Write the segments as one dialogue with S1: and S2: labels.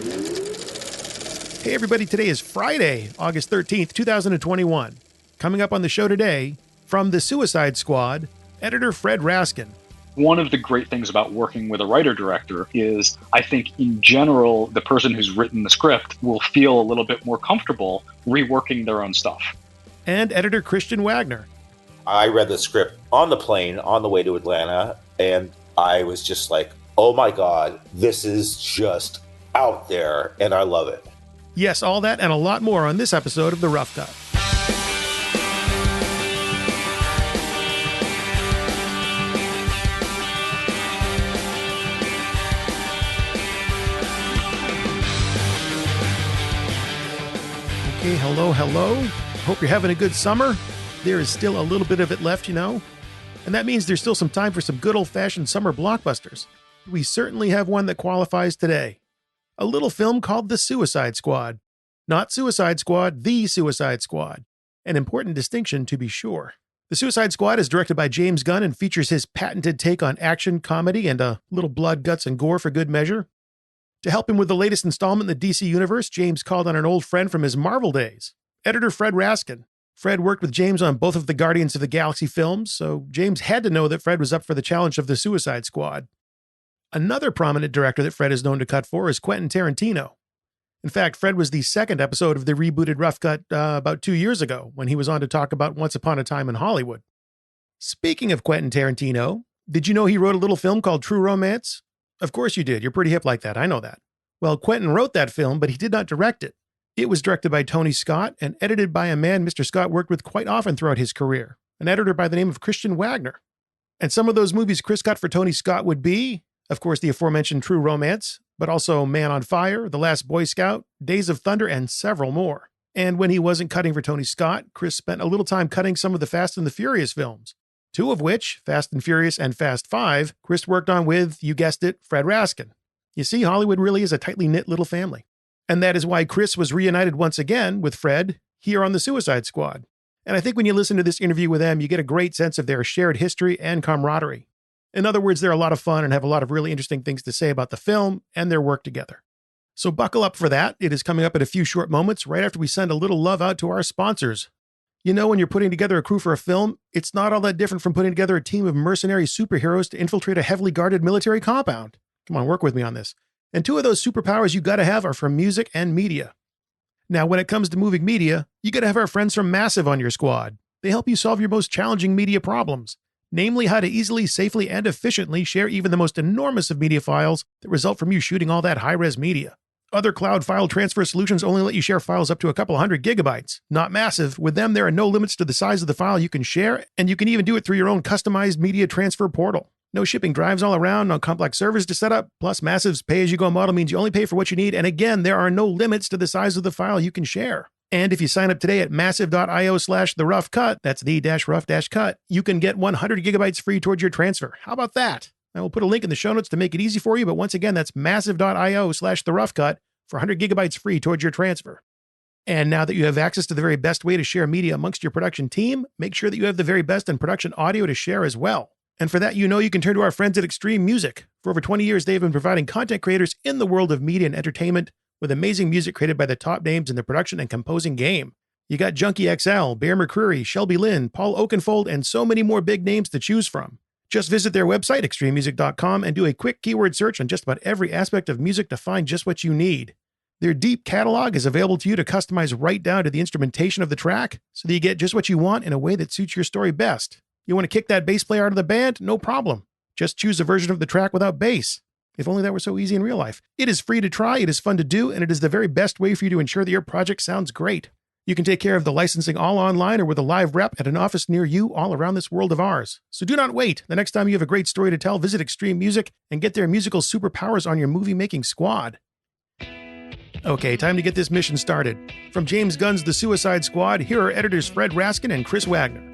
S1: Hey everybody, today is Friday, August 13th, 2021. Coming up on the show today, from The Suicide Squad, editor Fred Raskin.
S2: One of the great things about working with a writer-director is, I think, in general, the person who's written the script will feel a little bit more comfortable reworking their own stuff.
S1: And editor Christian Wagner.
S3: I read the script on the plane on the way to Atlanta, and I was just like, oh my God, this is just out there, and I love it.
S1: Yes, all that and a lot more on this episode of The Rough Cut. Okay, hello. Hope you're having a good summer. There is still a little bit of it left, you know. And that means there's still some time for some good old-fashioned summer blockbusters. We certainly have one that qualifies today. A little film called The Suicide Squad. Not Suicide Squad, The Suicide Squad. An important distinction, to be sure. The Suicide Squad is directed by James Gunn and features his patented take on action, comedy, and a little blood, guts, and gore for good measure. To help him with the latest installment in the DC Universe, James called on an old friend from his Marvel days, editor Fred Raskin. Fred worked with James on both of the Guardians of the Galaxy films, so James had to know that Fred was up for the challenge of the Suicide Squad. Another prominent director that Fred is known to cut for is Quantin Tarantino. In fact, Fred was the second episode of the rebooted Rough Cut about 2 years ago, when he was on to talk about Once Upon a Time in Hollywood. Speaking of Quentin Tarantino, did you know he wrote a little film called True Romance? Of course you did. You're pretty hip like that. I know that. Well, Quentin wrote that film, but he did not direct it. It was directed by Tony Scott and edited by a man Mr. Scott worked with quite often throughout his career, an editor by the name of Christian Wagner. And some of those movies Chris cut for Tony Scott would be, of course, the aforementioned True Romance, but also Man on Fire, The Last Boy Scout, Days of Thunder, and several more. And when he wasn't cutting for Tony Scott, Chris spent a little time cutting some of the Fast and the Furious films, two of which, Fast and Furious and Fast 5, Chris worked on with, you guessed it, Fred Raskin. You see, Hollywood really is a tightly knit little family. And that is why Chris was reunited once again with Fred here on The Suicide Squad. And I think when you listen to this interview with them, you get a great sense of their shared history and camaraderie. In other words, they're a lot of fun and have a lot of really interesting things to say about the film and their work together. So buckle up for that. It is coming up in a few short moments, right after we send a little love out to our sponsors. You know, when you're putting together a crew for a film, it's not all that different from putting together a team of mercenary superheroes to infiltrate a heavily guarded military compound. Come on, work with me on this. And two of those superpowers you gotta have are from music and media. Now, when it comes to moving media, you gotta have our friends from Massive on your squad. They help you solve your most challenging media problems, namely how to easily, safely, and efficiently share even the most enormous of media files that result from you shooting all that high-res media. Other cloud file transfer solutions only let you share files up to a couple 100 gigabytes. Not Massive. With them, there are no limits to the size of the file you can share, and you can even do it through your own customized media transfer portal. No shipping drives all around, no complex servers to set up, plus Massive's pay-as-you-go model means you only pay for what you need, and again, there are no limits to the size of the file you can share. And if you sign up today at massive.io/theroughcut, that's the-rough-cut, you can get 100 gigabytes free towards your transfer. How about that? I will put a link in the show notes to make it easy for you, but once again, that's massive.io/theroughcut for 100 gigabytes free towards your transfer. And now that you have access to the very best way to share media amongst your production team, make sure that you have the very best in production audio to share as well. And for that, you know you can turn to our friends at Extreme Music. For over 20 years, they've been providing content creators in the world of media and entertainment with amazing music created by the top names in the production and composing game. You got Junkie XL, Bear McCreary, Shelby Lynn, Paul Oakenfold, and so many more big names to choose from. Just visit their website, extrememusic.com, and do a quick keyword search on just about every aspect of music to find just what you need. Their deep catalog is available to you to customize right down to the instrumentation of the track so that you get just what you want in a way that suits your story best. You want to kick that bass player out of the band? No problem. Just choose a version of the track without bass. If only that were so easy in real life. It is free to try, it is fun to do, and it is the very best way for you to ensure that your project sounds great. You can take care of the licensing all online or with a live rep at an office near you all around this world of ours. So do not wait. The next time you have a great story to tell, visit Extreme Music and get their musical superpowers on your movie-making squad. Okay, time to get this mission started. From James Gunn's The Suicide Squad, here are editors Fred Raskin and Chris Wagner.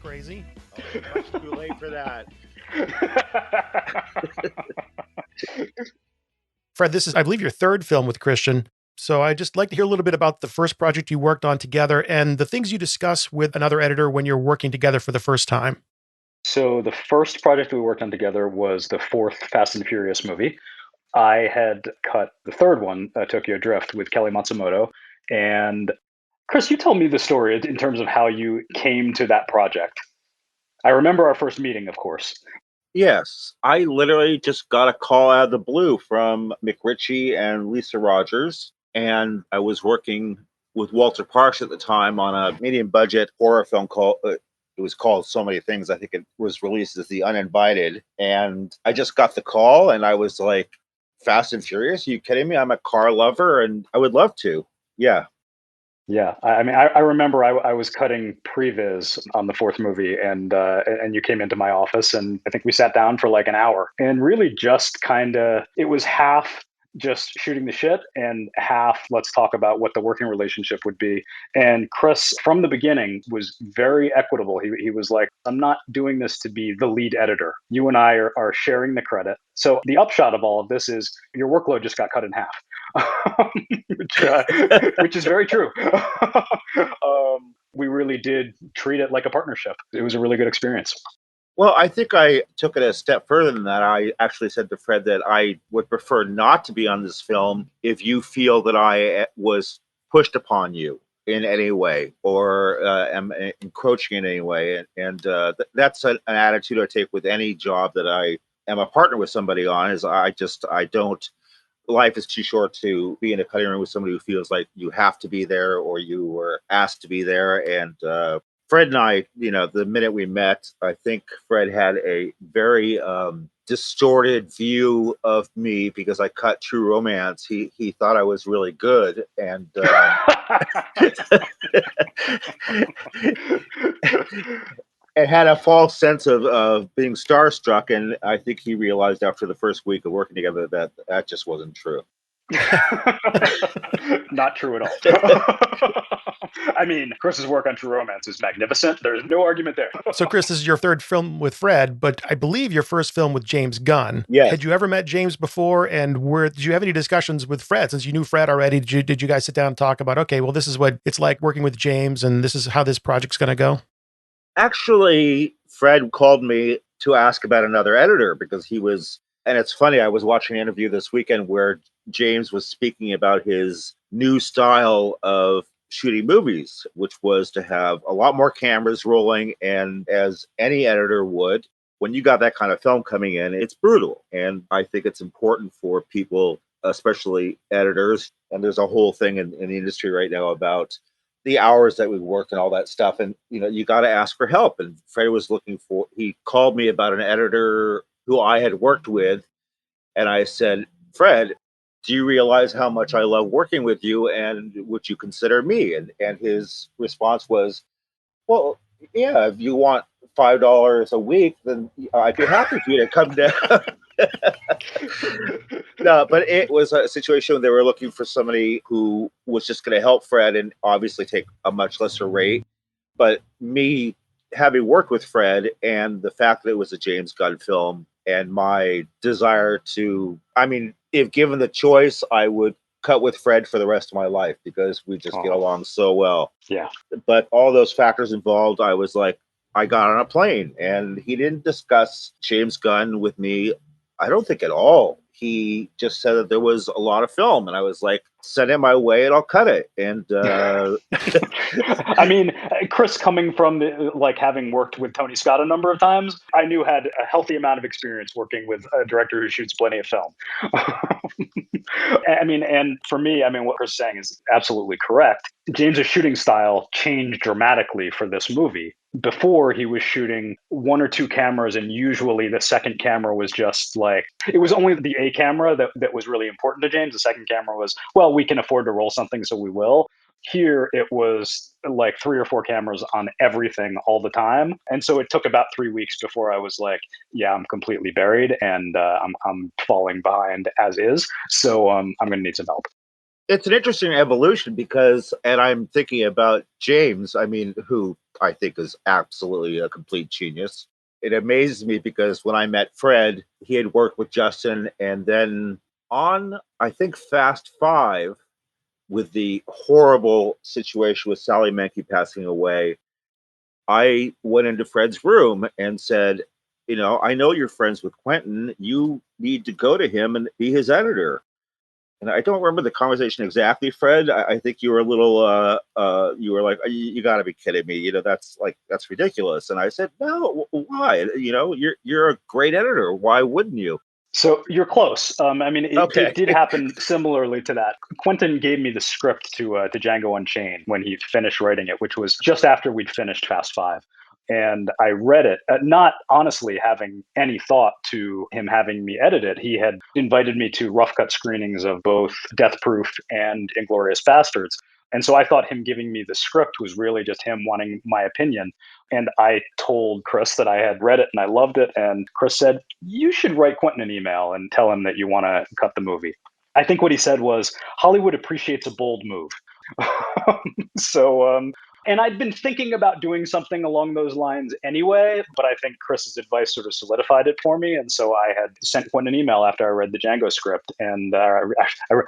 S1: Crazy.
S4: Oh, much too late for that.
S1: Fred, this is, I believe, your third film with Christian. So I'd just like to hear a little bit about the first project you worked on together and the things you discuss with another editor when you're working together for the first time.
S2: So the first project we worked on together was the fourth Fast and Furious movie. I had cut the third one, Tokyo Drift, with Kelly Matsumoto. And Chris, you tell me the story in terms of how you came to that project. I remember our first meeting, of course.
S3: Yes, I literally just got a call out of the blue from McRitchie and Lisa Rogers, and I was working with Walter Parks at the time on a medium budget horror film called it was called so many things. I think it was released as The Uninvited, and I just got the call, and I was like, "Fast and Furious? Are you kidding me? I'm a car lover, and I would love to." Yeah.
S2: Yeah, I mean, I remember I was cutting previs on the fourth movie, and you came into my office, and I think we sat down for like an hour, and really just kind of it was half just shooting the shit, and half let's talk about what the working relationship would be. And Chris, from the beginning, was very equitable. He was like, "I'm not doing this to be the lead editor. You and I are sharing the credit." So the upshot of all of this is your workload just got cut in half. Which is very true. We really did treat it like a partnership. It was a really good experience.
S3: Well, I think I took it a step further than that. I actually said to Fred that I would prefer not to be on this film if you feel that I was pushed upon you in any way or am encroaching in any way. And that's an attitude I take with any job that I am a partner with somebody on. Is I don't. Life is too short to be in a cutting room with somebody who feels like you have to be there or you were asked to be there. And Fred and I, the minute we met, I think Fred had a very distorted view of me because I cut True Romance. He thought I was really good, and it had a false sense of being starstruck. And I think he realized after the first week of working together that just wasn't true.
S2: Not true at all. I mean, Chris's work on True Romance is magnificent. There's no argument there.
S1: So, Chris, this is your third film with Fred, but I believe your first film with James Gunn.
S3: Yes.
S1: Had you ever met James before? And did you have any discussions with Fred? Since you knew Fred already, did you guys sit down and talk about, okay, well, this is what it's like working with James, and this is how this project's going to go?
S3: Actually, Fred called me to ask about another editor because he was, and it's funny, I was watching an interview this weekend where James was speaking about his new style of shooting movies, which was to have a lot more cameras rolling. And as any editor would, when you got that kind of film coming in, it's brutal. And I think it's important for people, especially editors, and there's a whole thing in the industry right now about the hours that we work and all that stuff. And, you got to ask for help. And Fred was he called me about an editor who I had worked with. And I said, Fred, do you realize how much I love working with you? And would you consider me? And his response was, well, yeah, if you want $5 a week, then I'd be happy for you to come down. No, but it was a situation where they were looking for somebody who was just going to help Fred and obviously take a much lesser rate. But me having worked with Fred and the fact that it was a James Gunn film and my desire to, if given the choice, I would cut with Fred for the rest of my life because we just get along so well.
S2: Yeah.
S3: But all those factors involved, I was like, I got on a plane and he didn't discuss James Gunn with me, I don't think at all. He just said that there was a lot of film and I was like, send it my way and I'll cut it. And
S2: I mean, Chris, coming from having worked with Tony Scott a number of times, I knew had a healthy amount of experience working with a director who shoots plenty of film. And for me, what Chris is saying is absolutely correct. James's shooting style changed dramatically for this movie. Before, he was shooting one or two cameras, and usually the second camera was just it was only the A camera that was really important to James. The second camera was, well, we can afford to roll something, so we will. Here, it was like 3 or 4 cameras on everything all the time. And so it took about 3 weeks before I was like, yeah, I'm completely buried and I'm falling behind as is. So I'm going to need some help.
S3: It's an interesting evolution because, and I'm thinking about James, who I think is absolutely a complete genius. It amazes me because when I met Fred, he had worked with Justin, and then on, I think, Fast 5, with the horrible situation with Sally Menke passing away, I went into Fred's room and said, I know you're friends with Quentin. You need to go to him and be his editor. And I don't remember the conversation exactly, Fred. I think you were a little, you were like, you got to be kidding me. That's ridiculous. And I said, no, why? You're a great editor. Why wouldn't you?
S2: So you're close.
S3: Okay.
S2: It did happen similarly to that. Quentin gave me the script to Django Unchained when he finished writing it, which was just after we'd finished Fast Five. And I read it, not honestly having any thought to him having me edit it. He had invited me to rough cut screenings of both Death Proof and Inglourious Bastards. And so I thought him giving me the script was really just him wanting my opinion. And I told Chris that I had read it and I loved it. And Chris said, you should write Quentin an email and tell him that you want to cut the movie. I think what he said was, Hollywood appreciates a bold move. And I'd been thinking about doing something along those lines anyway, but I think Chris's advice sort of solidified it for me. And so I had sent Quentin an email after I read the Django script, and I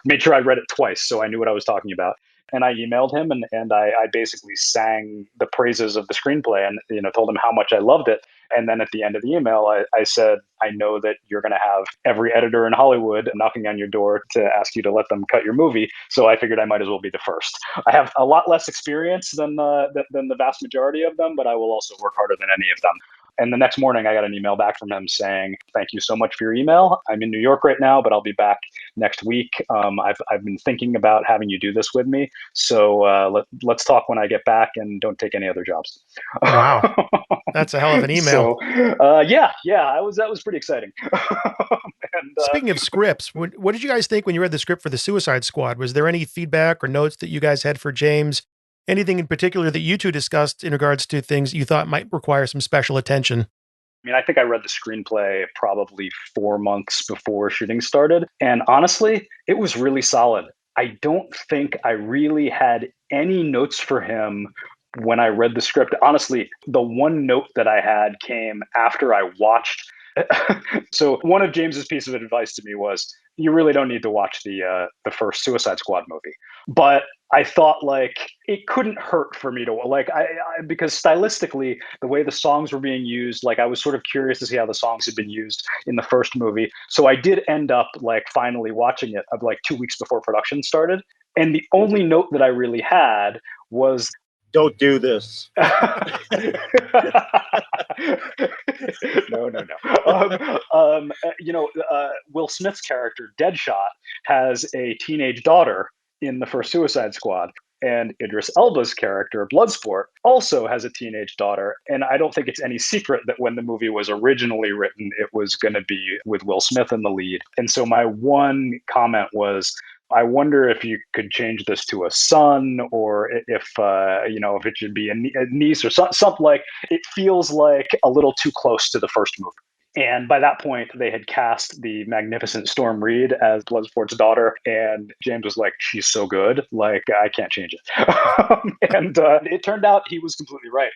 S2: made sure I read it twice so I knew what I was talking about. And I emailed him and I basically sang the praises of the screenplay and told him how much I loved it. And then at the end of the email, I said, I know that you're going to have every editor in Hollywood knocking on your door to ask you to let them cut your movie. So I figured I might as well be the first. I have a lot less experience than the vast majority of them, but I will also work harder than any of them. And the next morning, I got an email back from him saying, thank you so much for your email. I'm in New York right now, but I'll be back next week. I've been thinking about having you do this with me. So let's talk when I get back and don't take any other jobs.
S1: Wow. That's a hell of an email.
S2: So, that was pretty exciting.
S1: Speaking of scripts, what did you guys think when you read the script for The Suicide Squad? Was there any feedback or notes that you guys had for James? Anything in particular that you two discussed in regards to things you thought might require some special attention?
S2: I think I read the screenplay probably 4 months before shooting started. And honestly, it was really solid. I don't think I really had any notes for him when I read the script. Honestly, the one note that I had came after I watched. So one of James's piece of advice to me was, you really don't need to watch the first Suicide Squad movie. But I thought it couldn't hurt for me to because stylistically, the way the songs were being used, I was sort of curious to see how the songs had been used in the first movie. So I did end up finally watching it 2 weeks before production started. And the only note that I really had was,
S3: don't do this.
S2: No. Will Smith's character, Deadshot, has a teenage daughter in the first Suicide Squad. And Idris Elba's character, Bloodsport, also has a teenage daughter. And I don't think it's any secret that when the movie was originally written, it was going to be with Will Smith in the lead. And so my one comment was, I wonder if you could change this to a son, or if it should be a niece or something. It feels like a little too close to the first movie. And by that point, they had cast the magnificent Storm Reed as Bloodsport's daughter, and James was like, "She's so good, I can't change it." And it turned out he was completely right.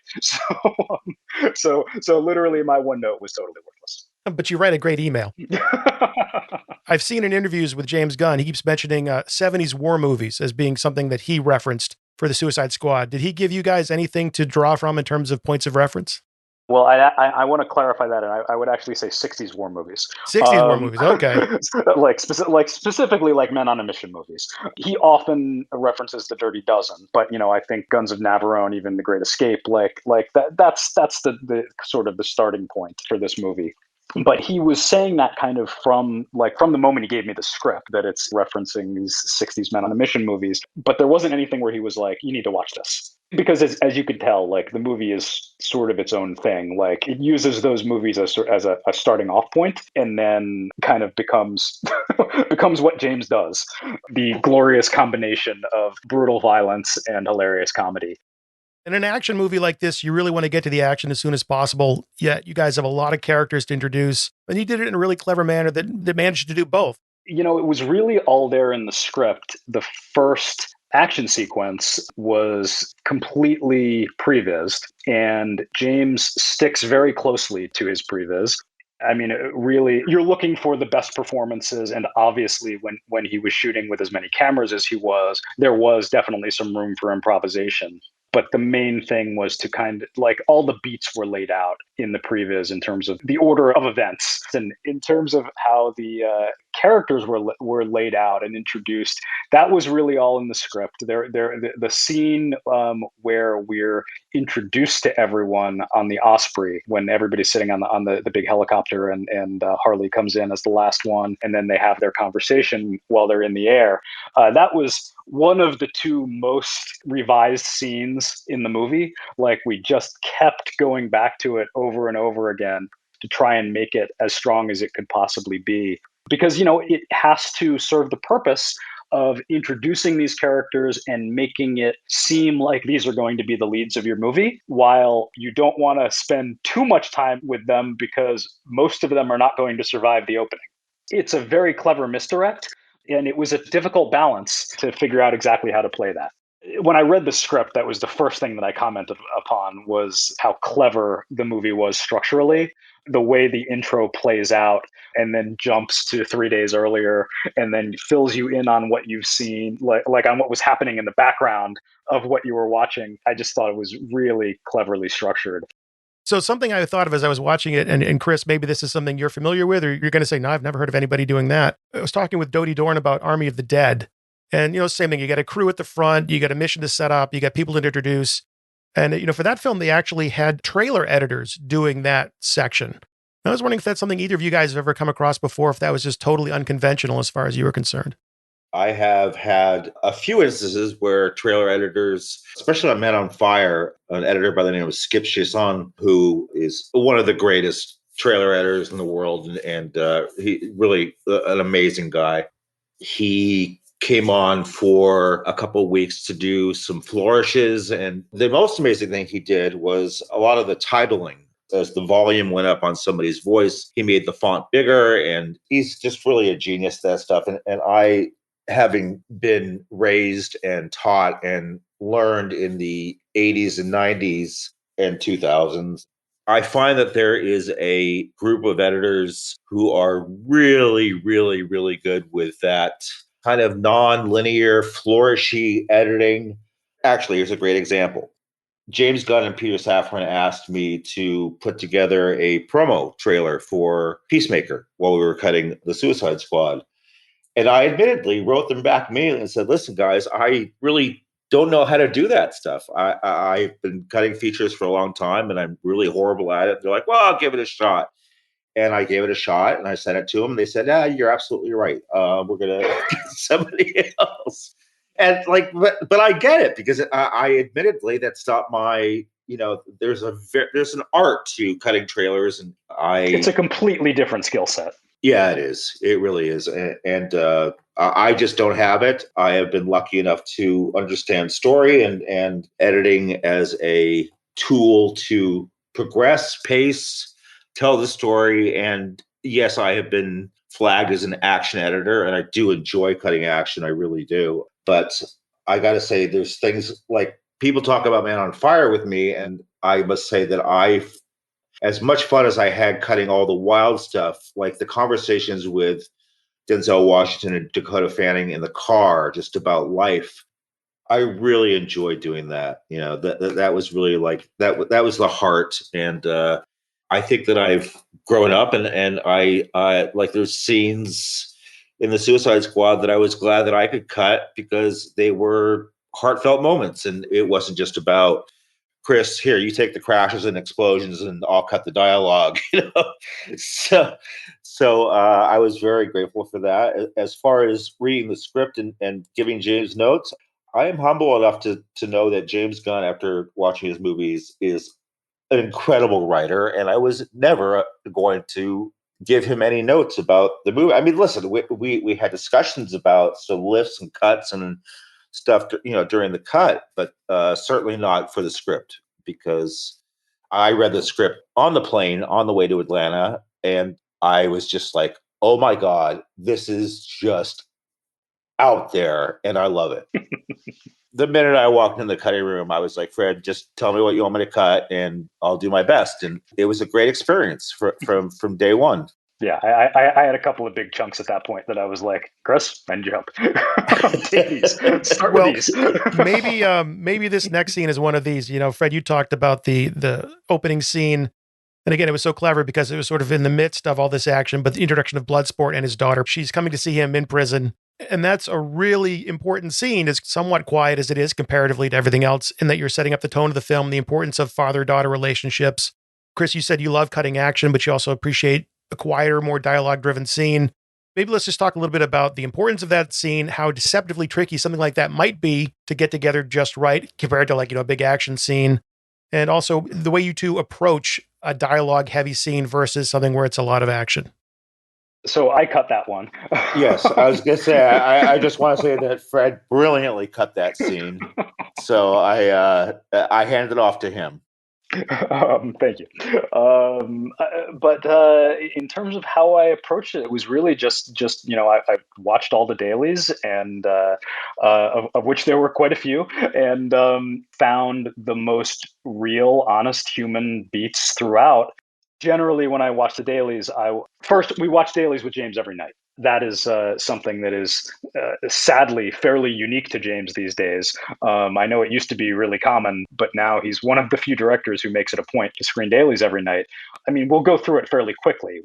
S2: So literally, my one note was totally worthless.
S1: But you write a great email. I've seen in interviews with James Gunn, he keeps mentioning 70s war movies as being something that he referenced for the Suicide Squad. Did he give you guys anything to draw from in terms of points of reference?
S2: Well, I want to clarify that, and I would actually say 60s war movies.
S1: 60s war movies, okay.
S2: Specifically Men on a Mission movies. He often references The Dirty Dozen, but I think Guns of Navarone, even The Great Escape, that's the sort of the starting point for this movie. But he was saying that kind of from the moment he gave me the script, that it's referencing these 60s Men on a Mission movies. But there wasn't anything where he was like, you need to watch this. Because as you could tell, the movie is sort of its own thing. It uses those movies as a starting off point, and then kind of becomes what James does. The glorious combination of brutal violence and hilarious comedy.
S1: In an action movie like this, you really want to get to the action as soon as possible, yet you guys have a lot of characters to introduce, and you did it in a really clever manner that managed to do both.
S2: It was really all there in the script. The first action sequence was completely prevised, and James sticks very closely to his previs. Really, you're looking for the best performances, and obviously when he was shooting with as many cameras as he was, there was definitely some room for improvisation. But the main thing was to kind of like all the beats were laid out in the previs in terms of the order of events and in terms of how the characters were laid out and introduced. That was really all in the script. The scene where we're introduced to everyone on the Osprey when everybody's sitting on the big helicopter and Harley comes in as the last one, and then they have their conversation while they're in the air. That was one of the two most revised scenes in the movie. Like, we just kept going back to it over and over again to try and make it as strong as it could possibly be. Because, it has to serve the purpose of introducing these characters and making it seem like these are going to be the leads of your movie, while you don't want to spend too much time with them because most of them are not going to survive the opening. It's a very clever misdirect, and it was a difficult balance to figure out exactly how to play that. When I read the script, that was the first thing that I commented upon, was how clever the movie was structurally. The way the intro plays out and then jumps to 3 days earlier and then fills you in on what you've seen, like on what was happening in the background of what you were watching. I just thought it was really cleverly structured.
S1: So something I thought of as I was watching it, and Chris, maybe this is something you're familiar with, or you're going to say, no, I've never heard of anybody doing that. I was talking with Dodie Dorn about Army of the Dead. And, same thing. You got a crew at the front, you got a mission to set up, you got people to introduce. And, for that film, they actually had trailer editors doing that section. And I was wondering if that's something either of you guys have ever come across before, if that was just totally unconventional as far as you were concerned.
S3: I have had a few instances where trailer editors, especially on Men on Fire, an editor by the name of Skip Chasson, who is one of the greatest trailer editors in the world, and he really an amazing guy. He came on for a couple of weeks to do some flourishes, and the most amazing thing he did was a lot of the titling. As the volume went up on somebody's voice, he made the font bigger, and he's just really a genius at that stuff. And I, having been raised and taught and learned in the 80s and 90s and 2000s, I find that there is a group of editors who are really, really, really good with that kind of non-linear, flourishy editing. Actually, here's a great example. James Gunn and Peter Safran asked me to put together a promo trailer for Peacemaker while we were cutting The Suicide Squad. And I admittedly wrote them back mail and said, listen, guys, I really don't know how to do that stuff. I've been cutting features for a long time, and I'm really horrible at it. They're like, well, I'll give it a shot. And I gave it a shot, and I sent it to them. And they said, you're absolutely right. We're going to get somebody else. And but I get it, because I admittedly, that's not my, there's an art to cutting trailers, and
S2: it's a completely different skill set.
S3: Yeah, it is. It really is. And I just don't have it. I have been lucky enough to understand story and editing as a tool to progress, pace, tell the story. And yes, I have been flagged as an action editor, and I do enjoy cutting action. I really do. But I got to say, there's things like people talk about Man on Fire with me, and I must say that as much fun as I had cutting all the wild stuff, like the conversations with Denzel Washington and Dakota Fanning in the car, just about life, I really enjoyed doing that. That was really that was the heart. And I think that I've grown up, and I like, there's scenes in the Suicide Squad that I was glad that I could cut because they were heartfelt moments, and it wasn't just about, Chris, here, you take the crashes and explosions and I'll cut the dialogue, So I was very grateful for that. As far as reading the script and giving James notes, I am humble enough to know that James Gunn, after watching his movies, is an incredible writer. And I was never going to give him any notes about the movie. I mean, listen, we had discussions about lifts and cuts and stuff, during the cut, but certainly not for the script, because I read the script on the plane on the way to Atlanta, and I was just like, oh my God, this is just out there, and I love it. The minute I walked in the cutting room, I was like, Fred, just tell me what you want me to cut, and I'll do my best. And it was a great experience from day one.
S2: Yeah, I had a couple of big chunks at that point that I was like, Chris, I need your help. Take these. Start with
S1: Well,
S2: these.
S1: maybe this next scene is one of these. You know, Fred, you talked about the opening scene. And again, it was so clever because it was sort of in the midst of all this action, but the introduction of Bloodsport and his daughter, she's coming to see him in prison. And that's a really important scene, as somewhat quiet as it is comparatively to everything else, in that you're setting up the tone of the film, the importance of father-daughter relationships. Chris, you said you love cutting action, but you also appreciate a quieter, more dialogue-driven scene. Maybe let's just talk a little bit about the importance of that scene, how deceptively tricky something like that might be to get together just right compared to, like, you know, a big action scene. And also the way you two approach a dialogue heavy scene versus something where it's a lot of action.
S2: So I cut that one.
S3: Yes, I was going to say, I just want to say that Fred brilliantly cut that scene. So I handed it off to him.
S2: Thank you. But in terms of how I approached it, it was really just you know, I watched all the dailies, and of which there were quite a few, and found the most real, honest human beats throughout. Generally, when I watch the dailies, we watch dailies with James every night. That is something that is sadly fairly unique to James these days. I know it used to be really common, but now he's one of the few directors who makes it a point to screen dailies every night. I mean, we'll go through it fairly quickly.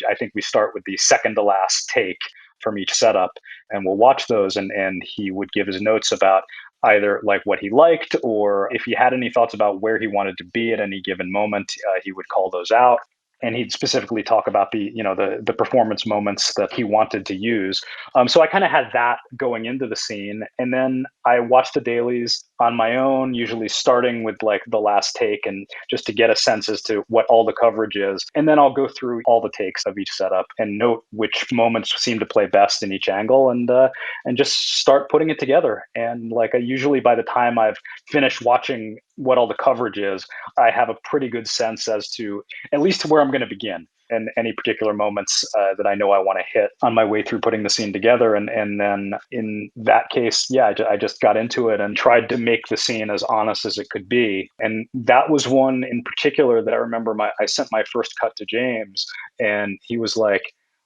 S2: I think we start with the second to last take from each setup, and we'll watch those, and he would give his notes about either like what he liked, or if he had any thoughts about where he wanted to be at any given moment, he would call those out. And he'd specifically talk about the performance moments that he wanted to use. So I kind of had that going into the scene, and then I watched the dailies on my own, usually starting with like the last take, and just to get a sense as to what all the coverage is. And then I'll go through all the takes of each setup and note which moments seem to play best in each angle, and just start putting it together. And like I usually, by the time I've finished watching what all the coverage is, I have a pretty good sense as to at least where I'm going to begin and any particular moments that I know I want to hit on my way through putting the scene together. And then in that case, yeah, I just got into it and tried to make the scene as honest as it could be. And that was one in particular that I remember I sent my first cut to James, and he was like,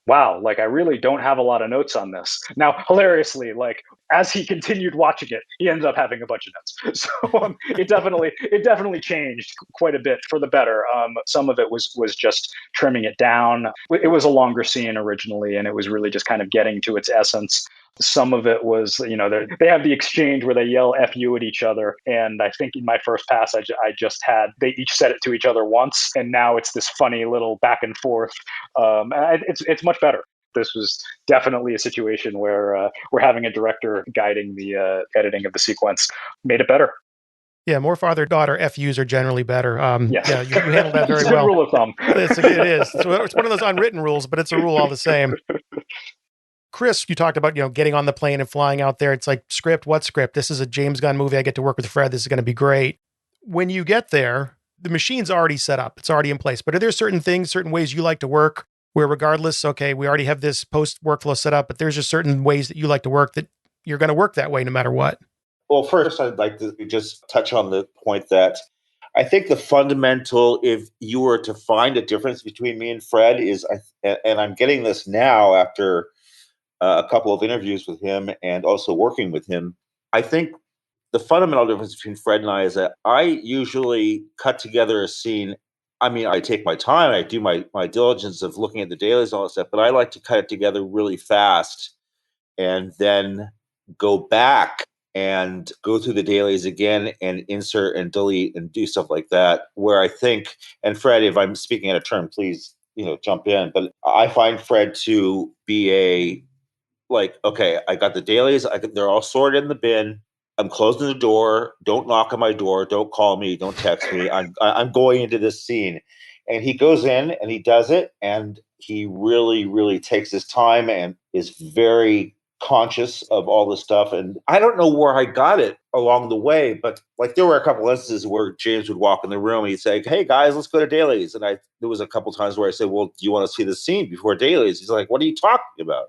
S2: wow, like I really don't have a lot of notes on this. Now, hilariously, like as he continued watching it, he ended up having a bunch of notes. So it definitely changed quite a bit for the better. Some of it was just trimming it down. It was a longer scene originally, and it was really just kind of getting to its essence. Some of it was, you know, they have the exchange where they yell "F you" at each other. And I think in my first pass, I just had, they each said it to each other once. And now it's this funny little back and forth. It's much better. This was definitely a situation where we're having a director guiding the editing of the sequence made it better.
S1: Yeah, more father-daughter FUs are generally better.
S2: Yes.
S1: Yeah, you handled that very
S2: It's a good
S1: well.
S2: rule of thumb.
S1: It is. It's one of those unwritten rules, but it's a rule all the same. Chris, you talked about, you know, getting on the plane and flying out there. It's like, script, what script? This is a James Gunn movie. I get to work with Fred. This is going to be great. When you get there, the machine's already set up. It's already in place. But are there certain things, certain ways you like to work where regardless, okay, we already have this post workflow set up, but there's just certain ways that you like to work that you're going to work that way no matter what?
S3: Well, first, I'd like to just touch on the point that I think the fundamental, if you were to find a difference between me and Fred, is, and I'm getting this now after a couple of interviews with him and also working with him, I think the fundamental difference between Fred and I is that I usually cut together a scene. I mean, I take my time, I do my diligence of looking at the dailies and all that stuff, but I like to cut it together really fast and then go back and go through the dailies again and insert and delete and do stuff like that. Where I think, and Fred, if I'm speaking out of turn, please, jump in. But I find Fred to be okay, I got the dailies. They're all sorted in the bin. I'm closing the door. Don't knock on my door. Don't call me. Don't text me. I'm going into this scene. And he goes in and he does it. And he really, really takes his time and is very conscious of all this stuff. And I don't know where I got it along the way, but like there were a couple instances where James would walk in the room and he'd say, "Hey guys, let's go to dailies." And there was a couple times where I said, "Well, do you want to see the scene before dailies?" He's like, "What are you talking about?"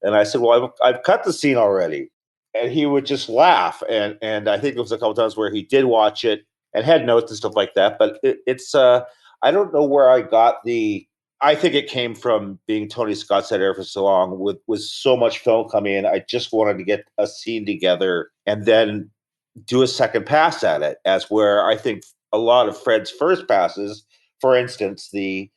S3: And I said, "Well, I've cut the scene already." And he would just laugh. And I think it was a couple times where he did watch it and had notes and stuff like that. But it's I don't know where I got the I think it came from being Tony Scott's editor for so long with so much film coming in. I just wanted to get a scene together and then do a second pass at it, as where I think a lot of Fred's first passes, for instance, the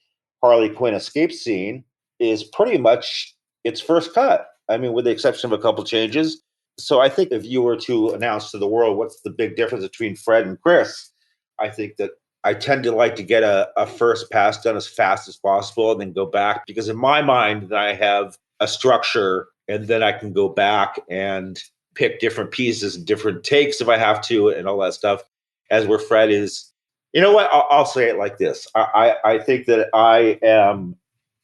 S3: Harley Quinn escape scene, is pretty much its first cut. I mean, with the exception of a couple changes. So I think if you were to announce to the world what's the big difference between Fred and Chris, I think that I tend to like to get a first pass done as fast as possible and then go back, because in my mind, I have a structure and then I can go back and pick different pieces and different takes if I have to and all that stuff. As where Fred is, you know what? I'll say it like this. I think that I am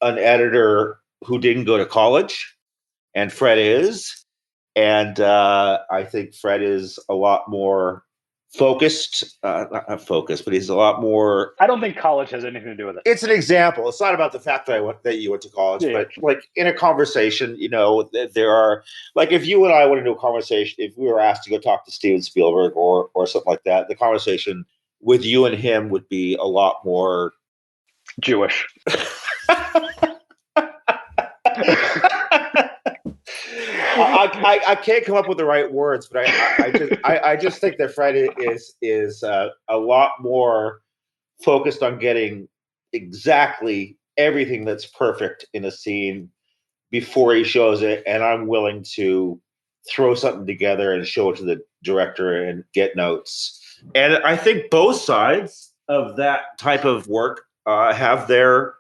S3: an editor who didn't go to college, and Fred is. And I think Fred is a lot more focused, not focused, but he's a lot more.
S2: I don't think college has anything to do with it.
S3: It's an example. It's not about the fact that you went to college, but like in a conversation, there are, like, if you and I went into a conversation, if we were asked to go talk to Steven Spielberg or something like that, the conversation with you and him would be a lot more
S2: Jewish.
S3: I can't come up with the right words, but I just think that Fred is a lot more focused on getting exactly everything that's perfect in a scene before he shows it, and I'm willing to throw something together and show it to the director and get notes. And I think both sides of that type of work have their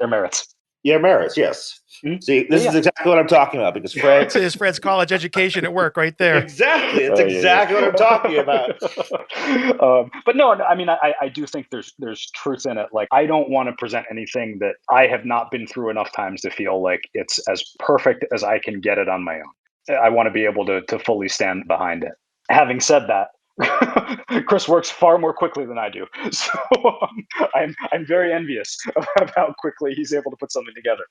S2: merits.
S3: Yeah, merits, yes. Mm-hmm. See, this is exactly what I'm talking about, because Fred
S1: is Fred's college education at work right there.
S3: Exactly. That's exactly what I'm talking about.
S2: But no, I mean, I do think there's truth in it. Like, I don't want to present anything that I have not been through enough times to feel like it's as perfect as I can get it on my own. I want to be able to fully stand behind it. Having said that, Chris works far more quickly than I do, so I'm very envious of how quickly he's able to put something together.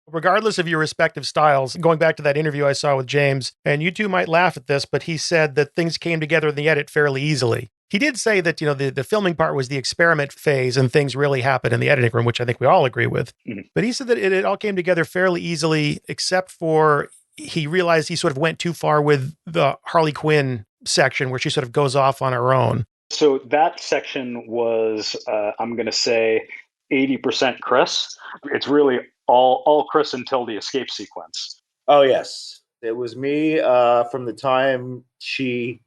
S1: Regardless of your respective styles, going back to that interview I saw with James, and you two might laugh at this, but he said that things came together in the edit fairly easily. He did say that, the filming part was the experiment phase and things really happened in the editing room, which I think we all agree with. Mm-hmm. But he said that it all came together fairly easily, except for he realized he sort of went too far with the Harley Quinn section where she sort of goes off on her own.
S2: So that section was, I'm going to say, 80% Chris. It's really all Chris until the escape sequence.
S3: Oh, yes. It was me from the time she...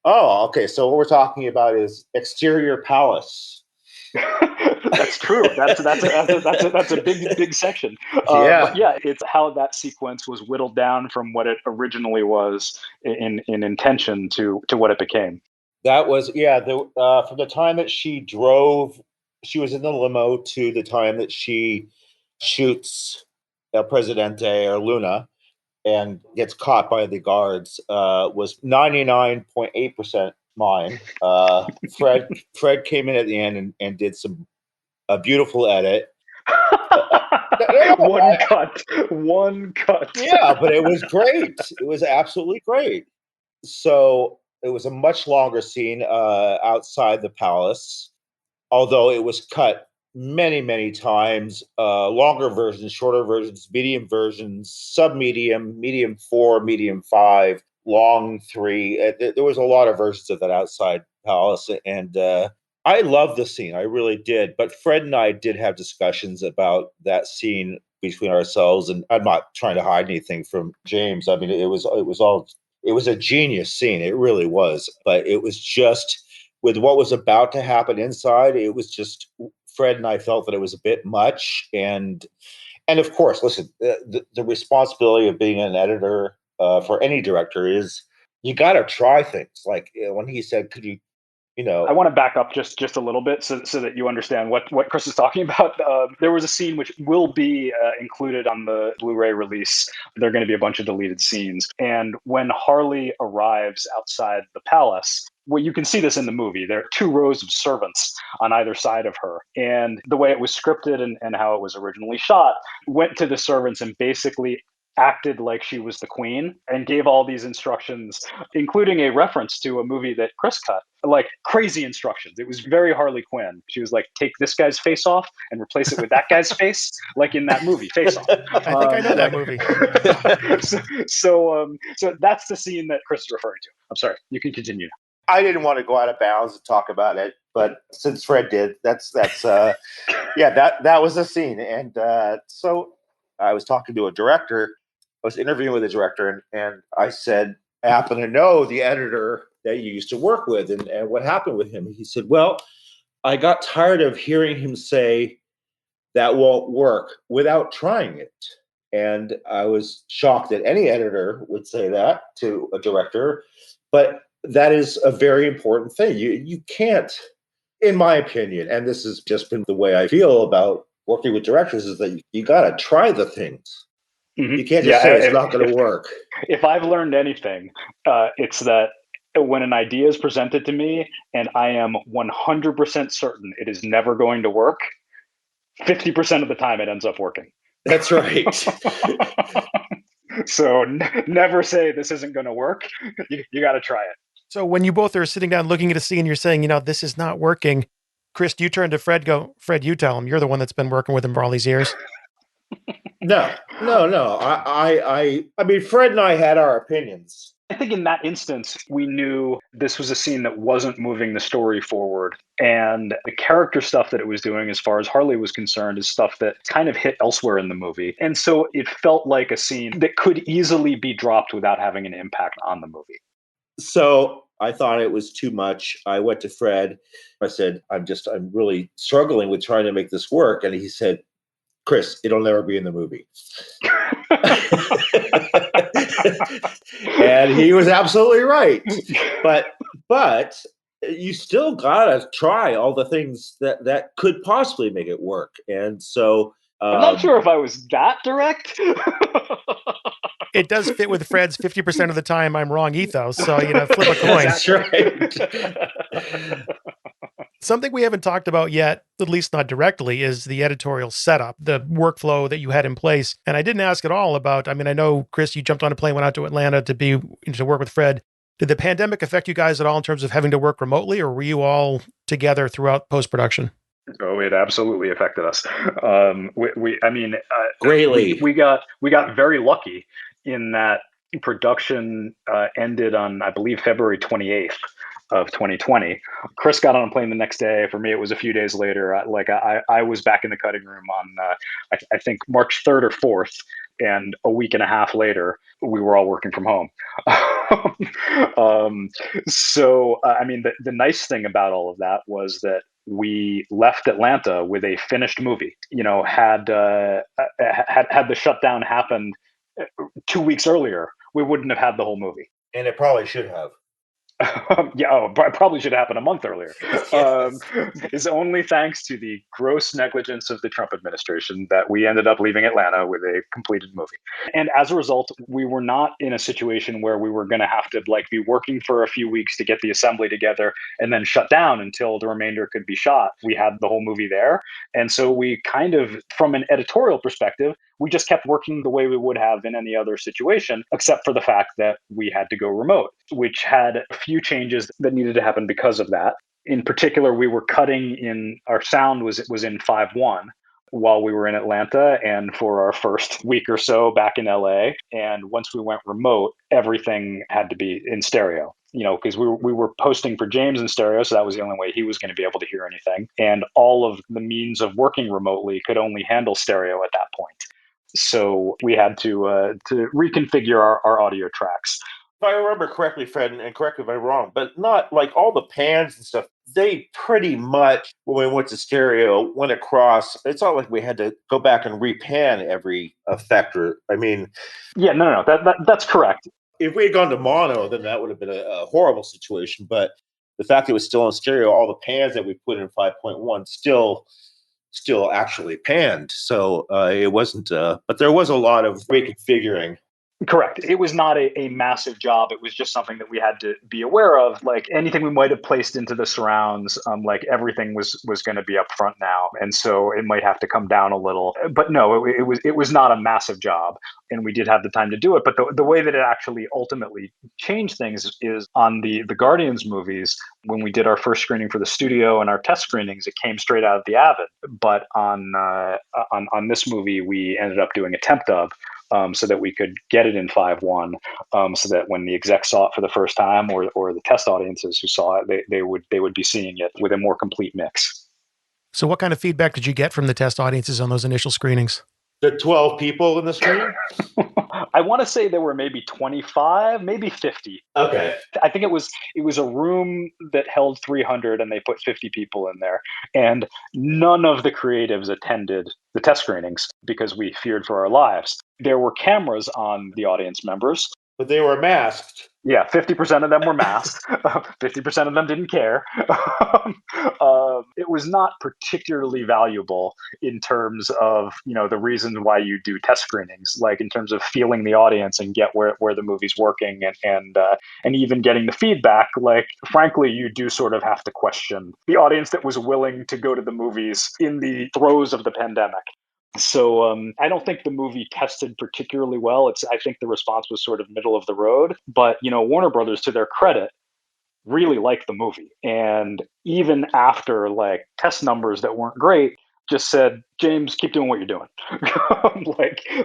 S3: Oh, okay. So what we're talking about is exterior palace.
S2: That's true. That's a big section. But yeah, it's how that sequence was whittled down from what it originally was in intention to what it became.
S3: That was from the time that she drove, she was in the limo, to the time that she shoots El Presidente or Luna and gets caught by the guards, was 99.8% mine. Fred came in at the end and did a beautiful edit.
S2: One cut.
S3: Yeah, but it was great. It was absolutely great. So it was a much longer scene outside the palace, although it was cut many, many times. Longer versions, shorter versions, medium versions, sub-medium, medium 4, medium 5, long 3. There was a lot of versions of that outside palace, and I loved the scene. I really did. But Fred and I did have discussions about that scene between ourselves, and I'm not trying to hide anything from James. I mean, it was a genius scene. It really was. But it was just, with what was about to happen inside, it was just, Fred and I felt that it was a bit much. And of course, listen, the responsibility of being an editor for any director is you got to try things. Like when he said, could you,
S2: I want to back up just a little bit so that you understand what Chris is talking about. There was a scene which will be included on the Blu-ray release. There are going to be a bunch of deleted scenes. And when Harley arrives outside the palace, well, you can see this in the movie. There are 2 rows of servants on either side of her. And the way it was scripted and how it was originally shot went to the servants and basically acted like she was the queen and gave all these instructions, including a reference to a movie that Chris cut, like crazy instructions. It was very Harley Quinn. She was like, take this guy's face off and replace it with that guy's face, like in that movie, Face Off.
S1: I think I know that movie.
S2: So that's the scene that Chris is referring to. I'm sorry, you can continue.
S3: I didn't want to go out of bounds and talk about it, but since Fred did, that was the scene. And so I was talking to a director. I was interviewing with a director, and I said, I happen to know the editor that you used to work with, and what happened with him. He said, well, I got tired of hearing him say that won't work without trying it. And I was shocked that any editor would say that to a director, but that is a very important thing. You can't, in my opinion, and this has just been the way I feel about working with directors, is that you got to try the things. Mm-hmm. You can't just say it's not going to work.
S2: If I've learned anything, it's that when an idea is presented to me and I am 100% certain it is never going to work, 50% of the time it ends up working.
S3: That's right.
S2: So never say this isn't going to work. You got to try it.
S1: So when you both are sitting down looking at a scene, you're saying, this is not working. Chris, do you turn to Fred, Fred, you tell him. You're the one that's been working with him for all these years.
S3: No. I mean, Fred and I had our opinions.
S2: I think in that instance, we knew this was a scene that wasn't moving the story forward. And the character stuff that it was doing, as far as Harley was concerned, is stuff that kind of hit elsewhere in the movie. And so it felt like a scene that could easily be dropped without having an impact on the movie.
S3: So I thought it was too much. I went to Fred. I said, I'm really struggling with trying to make this work. And he said, Chris, it'll never be in the movie. And he was absolutely right. But you still gotta try all the things that could possibly make it work. And so
S2: I'm not sure if I was that direct.
S1: It does fit with Fred's 50% of the time I'm wrong ethos. So, flip a coin.
S3: That's right.
S1: Something we haven't talked about yet, at least not directly, is the editorial setup, the workflow that you had in place. And I didn't ask at all about, I know, Chris, you jumped on a plane, went out to Atlanta to work with Fred. Did the pandemic affect you guys at all in terms of having to work remotely, or were you all together throughout post-production?
S2: Oh, it absolutely affected us.
S3: Greatly.
S2: We got very lucky in that production ended on, I believe, February 28th of 2020. Chris got on a plane the next day. For me, it was a few days later. I was back in the cutting room on, I think, March 3rd or 4th. And a week and a half later, we were all working from home. The nice thing about all of that was that we left Atlanta with a finished movie. Had the shutdown happened 2 weeks earlier, we wouldn't have had the whole movie.
S3: And it probably should have.
S2: Probably should happen a month earlier.
S3: Yes.
S2: It's only thanks to the gross negligence of the Trump administration that we ended up leaving Atlanta with a completed movie. And as a result, we were not in a situation where we were going to have to be working for a few weeks to get the assembly together and then shut down until the remainder could be shot. We had the whole movie there. And so we kind of, from an editorial perspective, we just kept working the way we would have in any other situation, except for the fact that we had to go remote, which had a few changes that needed to happen because of that. In particular, we were cutting in, our sound was in 5.1 while we were in Atlanta and for our first week or so back in LA. And once we went remote, everything had to be in stereo. Because we were posting for James in stereo, so that was the only way he was going to be able to hear anything. And all of the means of working remotely could only handle stereo at that point. So we had to reconfigure our audio tracks.
S3: If I remember correctly, Fred, and correct me if I'm wrong, but not like all the pans and stuff, they pretty much, when we went to stereo, went across. It's not like we had to go back and repan every effector.
S2: Yeah, no, that's correct.
S3: If we had gone to mono, then that would have been a horrible situation. But the fact that it was still in stereo, all the pans that we put in 5.1 still actually panned. So it wasn't, but there was a lot of reconfiguring.
S2: Correct. It was not a massive job. It was just something that we had to be aware of. Like anything we might have placed into the surrounds, like everything was going to be up front now, and so it might have to come down a little. But no, it was not a massive job, and we did have the time to do it. But the way that it actually ultimately changed things is on the Guardians movies. When we did our first screening for the studio and our test screenings, it came straight out of the Avid. But on this movie, we ended up doing a temp dub. So that we could get it in 5.1, so that when the execs saw it for the first time, or the test audiences who saw it, they would be seeing it with a more complete mix.
S1: So what kind of feedback did you get from the test audiences on those initial screenings?
S3: The 12 people in the screen?
S2: I want to say there were maybe 25, maybe 50.
S3: Okay.
S2: I think it was a room that held 300 and they put 50 people in there. And none of the creatives attended the test screenings because we feared for our lives. There were cameras on the audience members.
S3: But they were masked.
S2: Yeah, 50% of them were masked. 50% of them didn't care. It was not particularly valuable in terms of, the reasons why you do test screenings, like in terms of feeling the audience and get where the movie's working and even getting the feedback. Like, frankly, you do sort of have to question the audience that was willing to go to the movies in the throes of the pandemic. So I don't think the movie tested particularly well. I think the response was sort of middle of the road. But, Warner Brothers, to their credit, really liked the movie. And even after test numbers that weren't great, just said, James, keep doing what you're doing.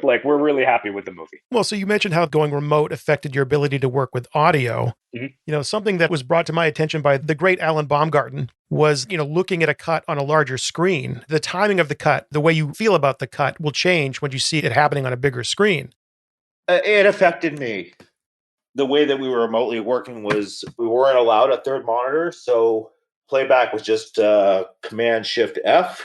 S2: like we're really happy with the movie.
S1: Well, so you mentioned how going remote affected your ability to work with audio.
S2: Mm-hmm.
S1: Something that was brought to my attention by the great Alan Baumgarten was, looking at a cut on a larger screen. The timing of the cut, the way you feel about the cut will change when you see it happening on a bigger screen.
S3: It affected me. The way that we were remotely working was we weren't allowed a third monitor, so playback was just Command Shift F.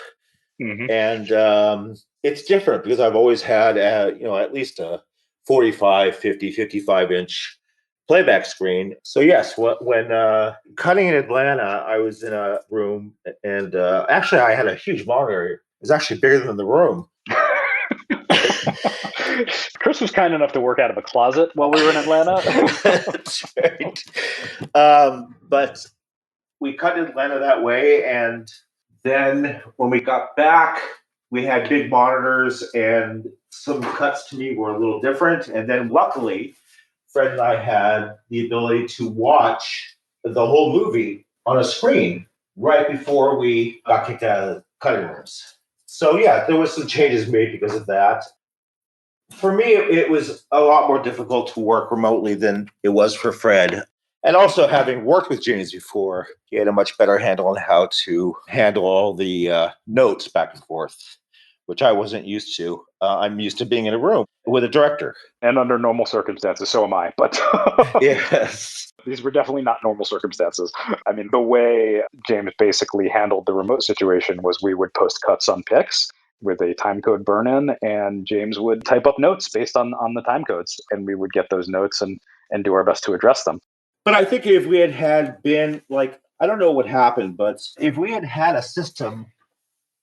S2: Mm-hmm.
S3: And it's different because I've always had, at least a 45, 50, 55-inch playback screen. So yes, when cutting in Atlanta, I was in a room and actually I had a huge monitor. It was actually bigger than the room.
S2: Chris was kind enough to work out of a closet while we were in Atlanta.
S3: That's right. But we cut in Atlanta that way, and then when we got back, we had big monitors, and some cuts to me were a little different. And then luckily, Fred and I had the ability to watch the whole movie on a screen right before we got kicked out of the cutting rooms. So yeah, there was some changes made because of that. For me, it was a lot more difficult to work remotely than it was for Fred. And also, having worked with James before, he had a much better handle on how to handle all the notes back and forth, which I wasn't used to. I'm used to being in a room with a director.
S2: And under normal circumstances, so am I. But
S3: yes,
S2: these were definitely not normal circumstances. I mean, the way James basically handled the remote situation was we would post cuts on Pix with a timecode burn-in, and James would type up notes based on the timecodes, and we would get those notes and do our best to address them.
S3: But I think if we had been I don't know what happened, but if we had a system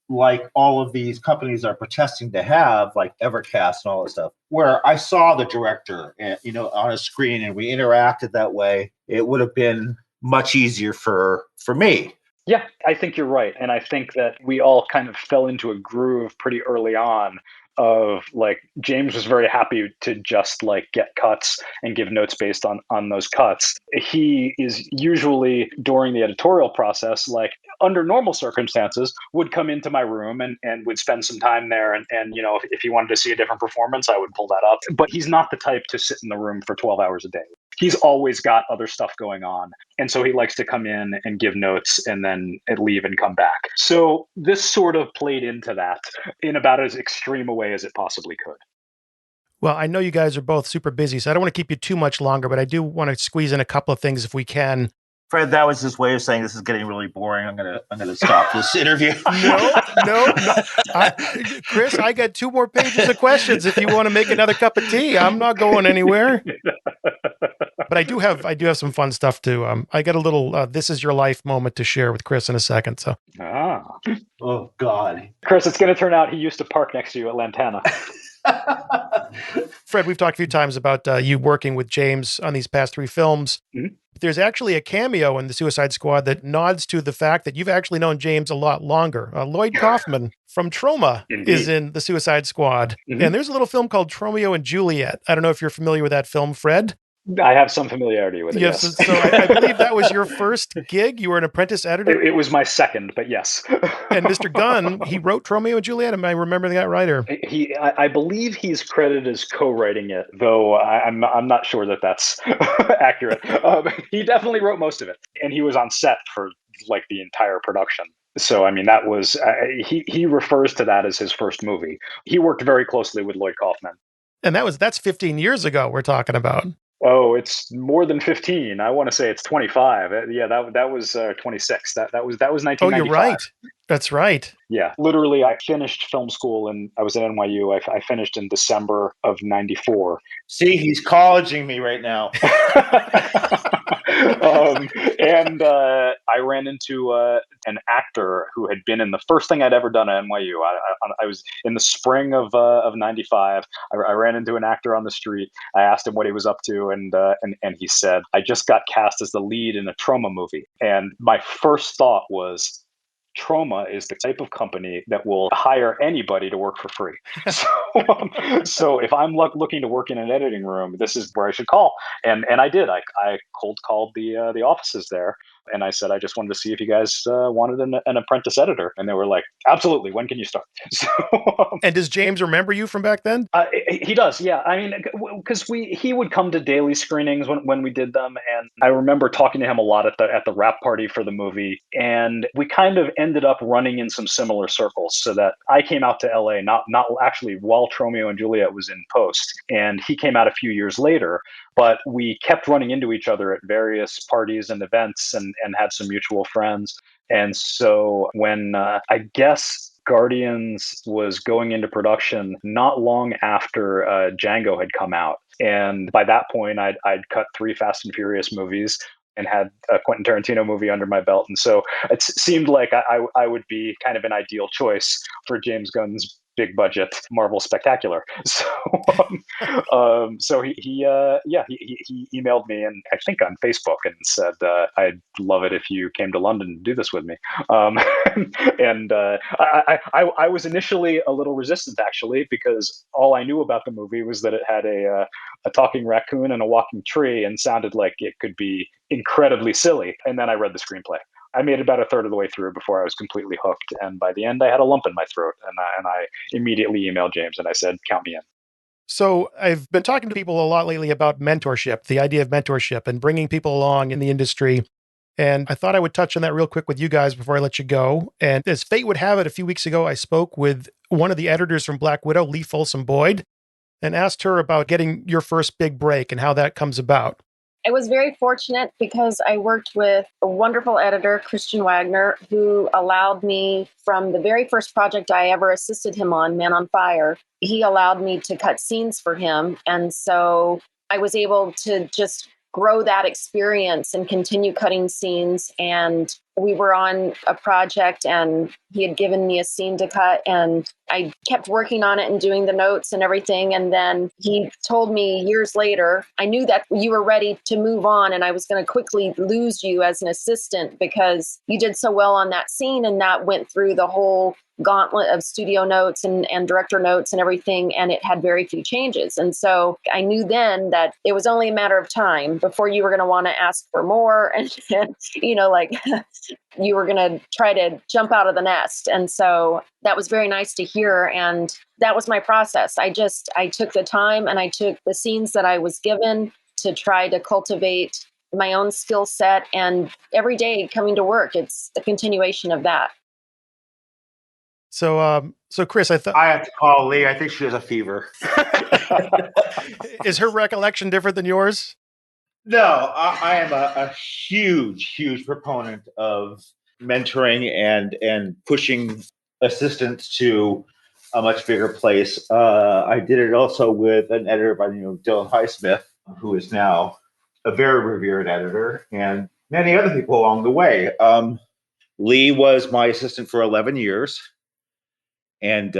S3: like all of these companies are protesting to have, like Evercast and all that stuff, where I saw the director, on a screen and we interacted that way, it would have been much easier for me.
S2: Yeah, I think you're right. And I think that we all kind of fell into a groove pretty early on of James was very happy to just get cuts and give notes based on those cuts. He is usually during the editorial process, under normal circumstances, would come into my room and would spend some time there. And if he wanted to see a different performance, I would pull that up. But he's not the type to sit in the room for 12 hours a day. He's always got other stuff going on. And so he likes to come in and give notes and then leave and come back. So this sort of played into that in about as extreme a way as it possibly could.
S1: Well, I know you guys are both super busy, so I don't want to keep you too much longer, but I do want to squeeze in a couple of things if we can.
S3: Fred, that was his way of saying this is getting really boring. I'm gonna stop this interview.
S1: No. Chris, I got 2 more pages of questions if you want to make another cup of tea. I'm not going anywhere. But I do have some fun stuff too. I got a little "this is your life" moment to share with Chris in a second. So.
S3: Oh God,
S2: Chris, it's going to turn out he used to park next to you at Lantana.
S1: Fred, we've talked a few times about you working with James on these past 3 films.
S2: Mhm.
S1: There's actually a cameo in the Suicide Squad that nods to the fact that you've actually known James a lot longer. Lloyd Kaufman from Troma is in the Suicide Squad.
S2: Mhm.
S1: And there's a little film called Tromeo and Juliet. I don't know if you're familiar with that film, Fred.
S2: I have some familiarity with it, yes.
S1: So I believe that was your first gig. You were an apprentice editor.
S2: It was my second, but yes.
S1: And Mr. Gunn, he wrote Tromeo and Juliet. Am I remembering that right? Or
S2: I believe he's credited as co-writing it, though I'm not sure that that's accurate. He definitely wrote most of it, and he was on set for like the entire production. So I mean, that was he refers to that as his first movie. He worked very closely with Lloyd Kaufman,
S1: and that's 15 years ago. We're talking about.
S2: Oh, it's more than 15. I want to say it's 25. Yeah, that was 26. That was 1995.
S1: Oh, you're right. That's right.
S2: Yeah, literally, I finished film school and I was at NYU. I finished in December of '94.
S3: See, he's colleging me right now.
S2: And I ran into an actor who had been in the first thing I'd ever done at NYU. I was in the spring of '95. I ran into an actor on the street. I asked him what he was up to, and he said, "I just got cast as the lead in a Troma movie." And my first thought was, Troma is the type of company that will hire anybody to work for free. So if I'm looking to work in an editing room, this is where I should call. And I did. I cold called the offices there. And I said, I just wanted to see if you guys wanted an apprentice editor. And they were like, absolutely. When can you start?
S1: And does James remember you from back then?
S2: He does. Yeah. I mean, because he would come to daily screenings when we did them. And I remember talking to him a lot at the wrap party for the movie. And we kind of ended up running in some similar circles, so that I came out to LA, not actually while Tromeo and Juliet was in post. And he came out a few years later. But we kept running into each other at various parties and events and had some mutual friends. And so when I guess Guardians was going into production not long after Django had come out. And by that point, I'd cut 3 Fast and Furious movies and had a Quentin Tarantino movie under my belt. And so it seemed like I would be kind of an ideal choice for James Gunn's big budget Marvel Spectacular. So he emailed me, and I think on Facebook, and said I'd love it if you came to London to do this with me. And I was initially a little resistant, actually, because all I knew about the movie was that it had a talking raccoon and a walking tree and sounded like it could be incredibly silly. And then I read the screenplay. I made it about a third of the way through before I was completely hooked. And by the end, I had a lump in my throat. And I immediately emailed James and I said, count me in.
S1: So I've been talking to people a lot lately about mentorship, the idea of mentorship and bringing people along in the industry. And I thought I would touch on that real quick with you guys before I let you go. And as fate would have it, a few weeks ago, I spoke with one of the editors from Black Widow, Lee Folsom Boyd, and asked her about getting your first big break and how that comes about.
S5: I was very fortunate because I worked with a wonderful editor, Christian Wagner, who allowed me, from the very first project I ever assisted him on, Man on Fire, he allowed me to cut scenes for him. And so I was able to just grow that experience and continue cutting scenes. And we were on a project and he had given me a scene to cut, and I kept working on it and doing the notes and everything. And then he told me years later, I knew that you were ready to move on and I was going to quickly lose you as an assistant because you did so well on that scene. And that went through the whole gauntlet of studio notes and director notes and everything, and it had very few changes. And so I knew then that it was only a matter of time before you were going to want to ask for more and like you were going to try to jump out of the nest. And so that was very nice to hear. And that was my process. I took the time and I took the scenes that I was given to try to cultivate my own skill set. And every day coming to work, it's a continuation of that.
S1: So Chris, I
S3: have to call Lee. I think she has a fever.
S1: Is her recollection different than yours?
S3: No, I am a huge proponent of mentoring and pushing assistants to a much bigger place. I did it also with an editor by the name of Dylan Highsmith, who is now a very revered editor, and many other people along the way. Lee was my assistant for 11 years. And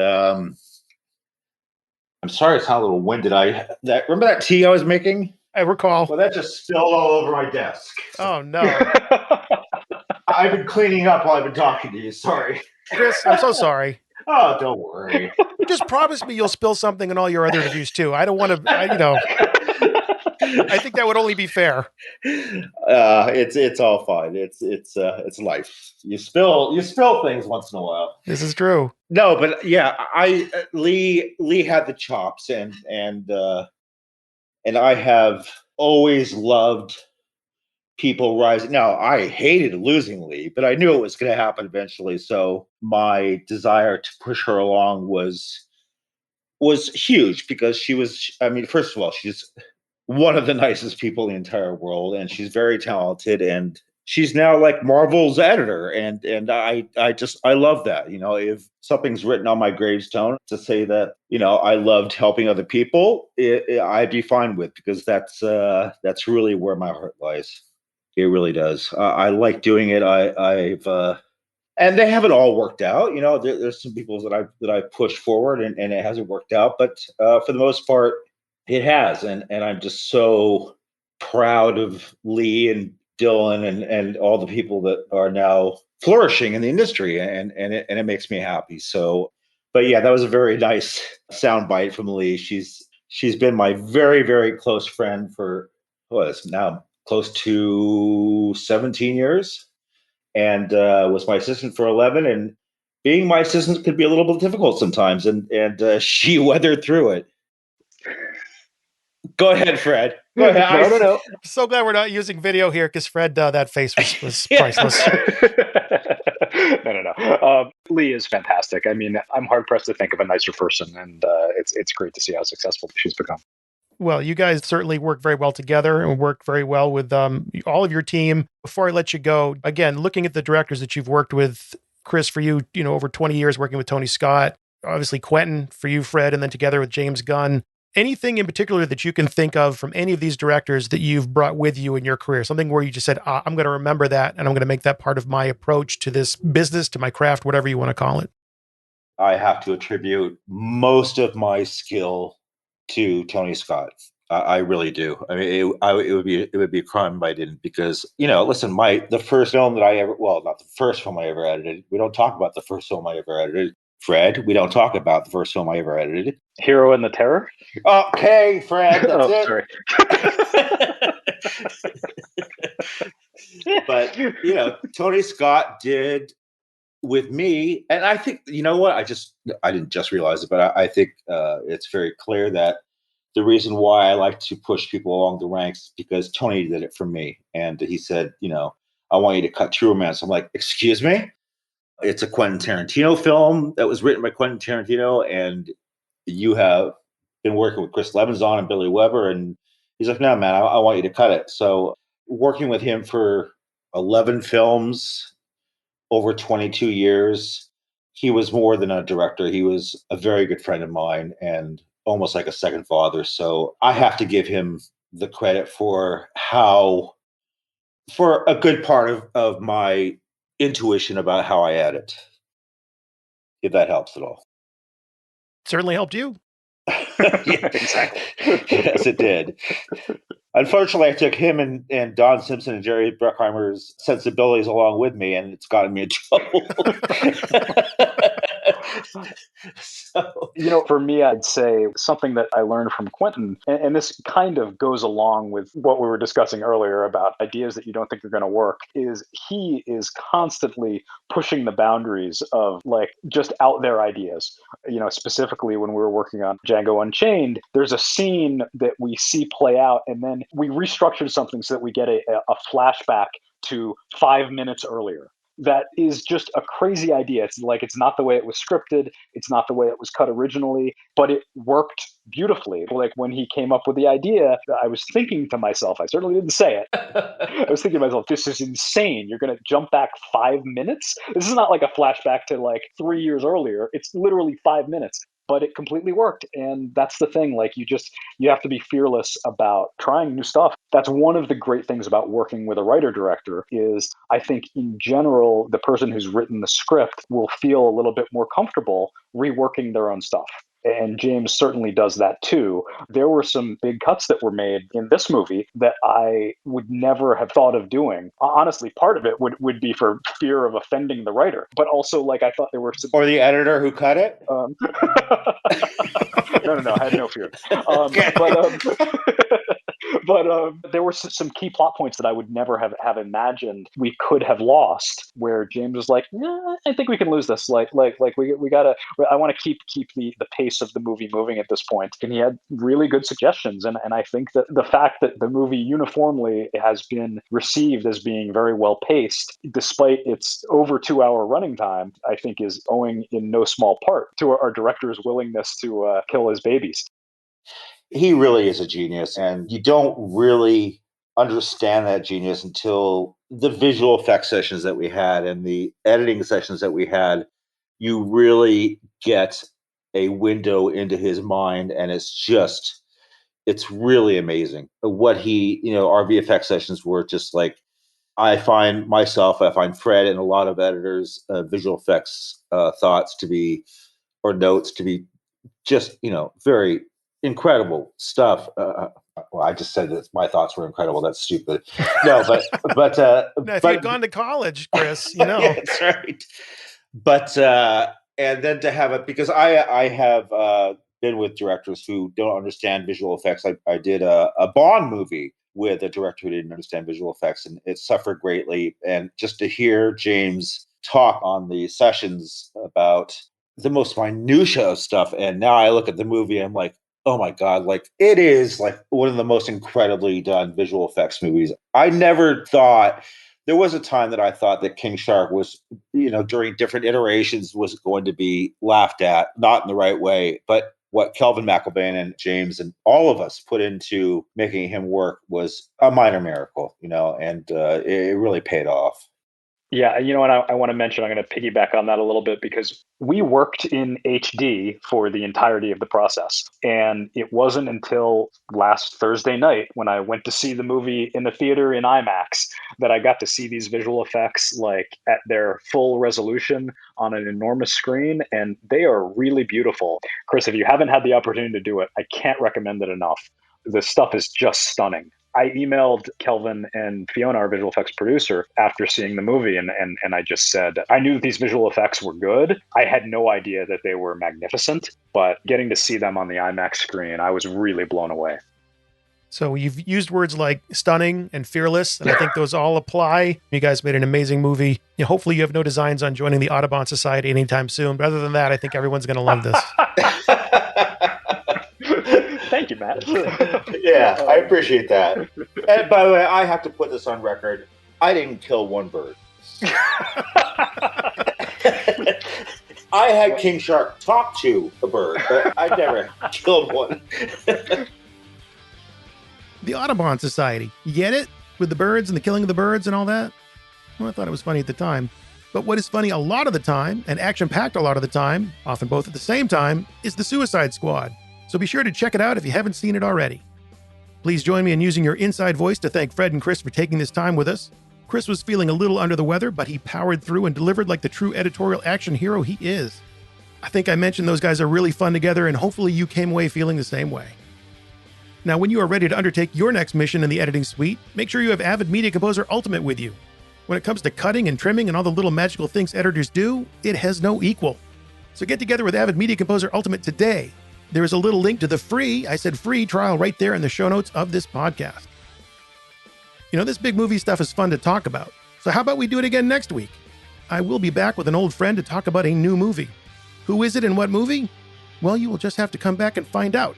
S3: I'm sorry, it's not a little winded. Remember that tea I was making?
S1: I recall.
S3: Well, that just spilled all over my desk.
S1: Oh, no.
S3: I've been cleaning up while I've been talking to you. Sorry.
S1: Chris, I'm so sorry.
S3: Oh, don't worry.
S1: Just promise me you'll spill something in all your other reviews, too. I don't want to, I think that would only be fair.
S3: It's all fine. It's life. You spill things once in a while.
S1: This is true.
S3: No, but yeah, Lee had the chops, and I have always loved people rising. Now, I hated losing Lee, but I knew it was going to happen eventually. So my desire to push her along was huge, because she was, I mean, first of all, she's one of the nicest people in the entire world, and she's very talented, and she's now like Marvel's editor, and I love that. If something's written on my gravestone to say that I loved helping other people, I'd be fine with, because that's really where my heart lies. It really does. I like doing it. I've and they haven't all worked out. There's some people that I pushed forward, and it hasn't worked out, but for the most part, it has. And I'm just so proud of Lee and Dylan and all the people that are now flourishing in the industry, and it makes me happy. So, but yeah, that was a very nice soundbite from Lee. She's been my very, very close friend for it's now close to 17 years, and was my assistant for 11. And being my assistant could be a little bit difficult sometimes, and she weathered through it. Go ahead, Fred. Go ahead.
S2: No.
S1: I'm so glad we're not using video here, because Fred, that face was priceless.
S2: No. Lee is fantastic. I mean, I'm hard pressed to think of a nicer person, and it's great to see how successful she's become.
S1: Well, you guys certainly work very well together and work very well with all of your team. Before I let you go, again, looking at the directors that you've worked with, Chris, for you, over 20 years working with Tony Scott, obviously Quentin for you, Fred, and then together with James Gunn. Anything in particular that you can think of from any of these directors that you've brought with you in your career? Something where you just said, I'm going to remember that, and I'm going to make that part of my approach to this business, to my craft, whatever you want to call it.
S3: I have to attribute most of my skill to Tony Scott. I really do. I mean, it would be a crime if I didn't, because listen, the first film that not the first film I ever edited. We don't talk about the first film I ever edited. Fred, we don't talk about the first film I ever edited.
S2: Hero and the Terror?
S3: Okay, Fred, that's it.
S2: Sorry.
S3: But, Tony Scott did with me, and I think, you know what, I didn't just realize it, but I think it's very clear that the reason why I like to push people along the ranks is because Tony did it for me. And he said, I want you to cut True Romance. I'm like, excuse me? It's a Quentin Tarantino film that was written by Quentin Tarantino, and you have been working with Chris Levinson and Billy Weber. And he's like, no, man, I want you to cut it. So working with him for 11 films over 22 years, he was more than a director. He was a very good friend of mine and almost like a second father. So I have to give him the credit for a good part of my intuition about how I edit, if that helps at all.
S1: Certainly helped you.
S3: Yeah, exactly. Yes, it did. Unfortunately, I took him and Don Simpson and Jerry Bruckheimer's sensibilities along with me, and it's gotten me in trouble. So,
S2: for me, I'd say something that I learned from Quentin, and this kind of goes along with what we were discussing earlier about ideas that you don't think are going to work, is he is constantly pushing the boundaries of just out there ideas. Specifically when we were working on Django Unchained, there's a scene that we see play out, and then we restructured something so that we get a flashback to 5 minutes earlier. That is just a crazy idea. It's not the way it was scripted. It's not the way it was cut originally, but it worked beautifully. When he came up with the idea, I was thinking to myself, I certainly didn't say it. I was thinking to myself, this is insane. You're going to jump back 5 minutes? This is not like a flashback to 3 years earlier. It's literally 5 minutes. But it completely worked. And that's the thing. You have to be fearless about trying new stuff. That's one of the great things about working with a writer-director is I think in general, the person who's written the script will feel a little bit more comfortable reworking their own stuff. and James certainly does that too. There were some big cuts that were made in this movie that I would never have thought of doing. Honestly, part of it would be for fear of offending the writer, but also like I thought there were some...
S3: Or the editor who cut it?
S2: No, I had no fear.
S3: Okay.
S2: But there were some key plot points that I would never have imagined we could have lost, where James was like, "Nah, I think we can lose this. Like we gotta. I want to keep the pace of the movie moving at this point." And he had really good suggestions, and I think that the fact that the movie uniformly has been received as being very well paced, despite its over 2-hour running time, I think is owing in no small part to our director's willingness to kill his babies.
S3: He really is a genius, and you don't really understand that genius until the visual effects sessions that we had and the editing sessions that we had. You really get a window into his mind, and it's really amazing what our VFX sessions were just like. I find Fred and a lot of editors' visual effects thoughts to be, or notes to be, just very incredible stuff. Well, I just said that my thoughts were incredible. That's stupid. No, but
S1: if you'd gone to college, Chris,
S3: Yeah, that's right. But and then to have it, because I have been with directors who don't understand visual effects. I did a Bond movie with a director who didn't understand visual effects, and it suffered greatly. And just to hear James talk on the sessions about the most minutia of stuff, and now I look at the movie and I'm like, oh my God, like it is like one of the most incredibly done visual effects movies. I never thought, there was a time that I thought that King Shark was, during different iterations was going to be laughed at, not in the right way. But what Kelvin McElvain and James and all of us put into making him work was a minor miracle, and it really paid off.
S2: Yeah, and I want to mention, I'm going to piggyback on that a little bit, because we worked in HD for the entirety of the process. And it wasn't until last Thursday night when I went to see the movie in the theater in IMAX that I got to see these visual effects like at their full resolution on an enormous screen. And they are really beautiful. Chris, if you haven't had the opportunity to do it, I can't recommend it enough. The stuff is just stunning. I emailed Kelvin and Fiona, our visual effects producer, after seeing the movie, and I just said, I knew that these visual effects were good. I had no idea that they were magnificent, but getting to see them on the IMAX screen, I was really blown away.
S1: So you've used words like stunning and fearless, and I think those all apply. You guys made an amazing movie. Hopefully you have no designs on joining the Audubon Society anytime soon, but other than that, I think everyone's going to love this.
S2: Thank you, Matt.
S3: Yeah, I appreciate that. And by the way, I have to put this on record. I didn't kill one bird. I had King Shark talk to a bird, but I never killed one.
S1: The Audubon Society. You get it? With the birds and the killing of the birds and all that? Well, I thought it was funny at the time. But what is funny a lot of the time, and action-packed a lot of the time, often both at the same time, is the Suicide Squad. So be sure to check it out if you haven't seen it already. Please join me in using your inside voice to thank Fred and Chris for taking this time with us. Chris was feeling a little under the weather, but he powered through and delivered like the true editorial action hero he is. I think I mentioned those guys are really fun together, and hopefully you came away feeling the same way. Now, when you are ready to undertake your next mission in the editing suite, make sure you have Avid Media Composer Ultimate with you. When it comes to cutting and trimming and all the little magical things editors do, it has no equal. So get together with Avid Media Composer Ultimate today. There is a little link to the free trial right there in the show notes of this podcast. This big movie stuff is fun to talk about. So how about we do it again next week? I will be back with an old friend to talk about a new movie. Who is it and what movie? Well, you will just have to come back and find out.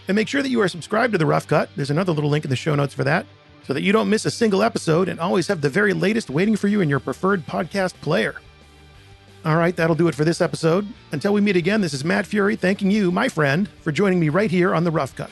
S1: And make sure that you are subscribed to The Rough Cut. There's another little link in the show notes for that, so that you don't miss a single episode and always have the very latest waiting for you in your preferred podcast player. All right, that'll do it for this episode. Until we meet again, this is Matt Fury thanking you, my friend, for joining me right here on The Rough Cut.